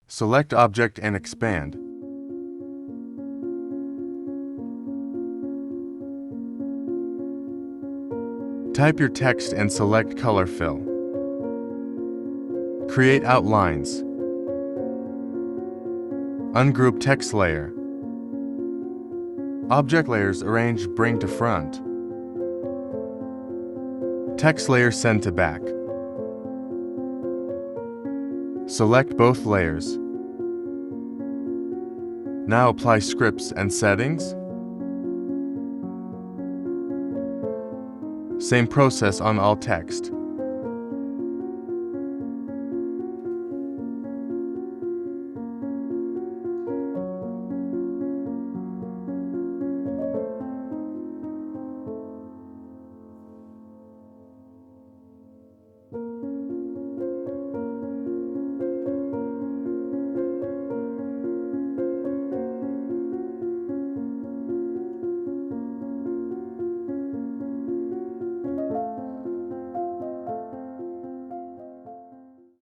Select Object and expand. Type your text and select Color Fill. Create outlines. Ungroup text layer. Object layers arrange bring to front. Text layer send to back. Select both layers. Now apply scripts and settings. Same process on all text.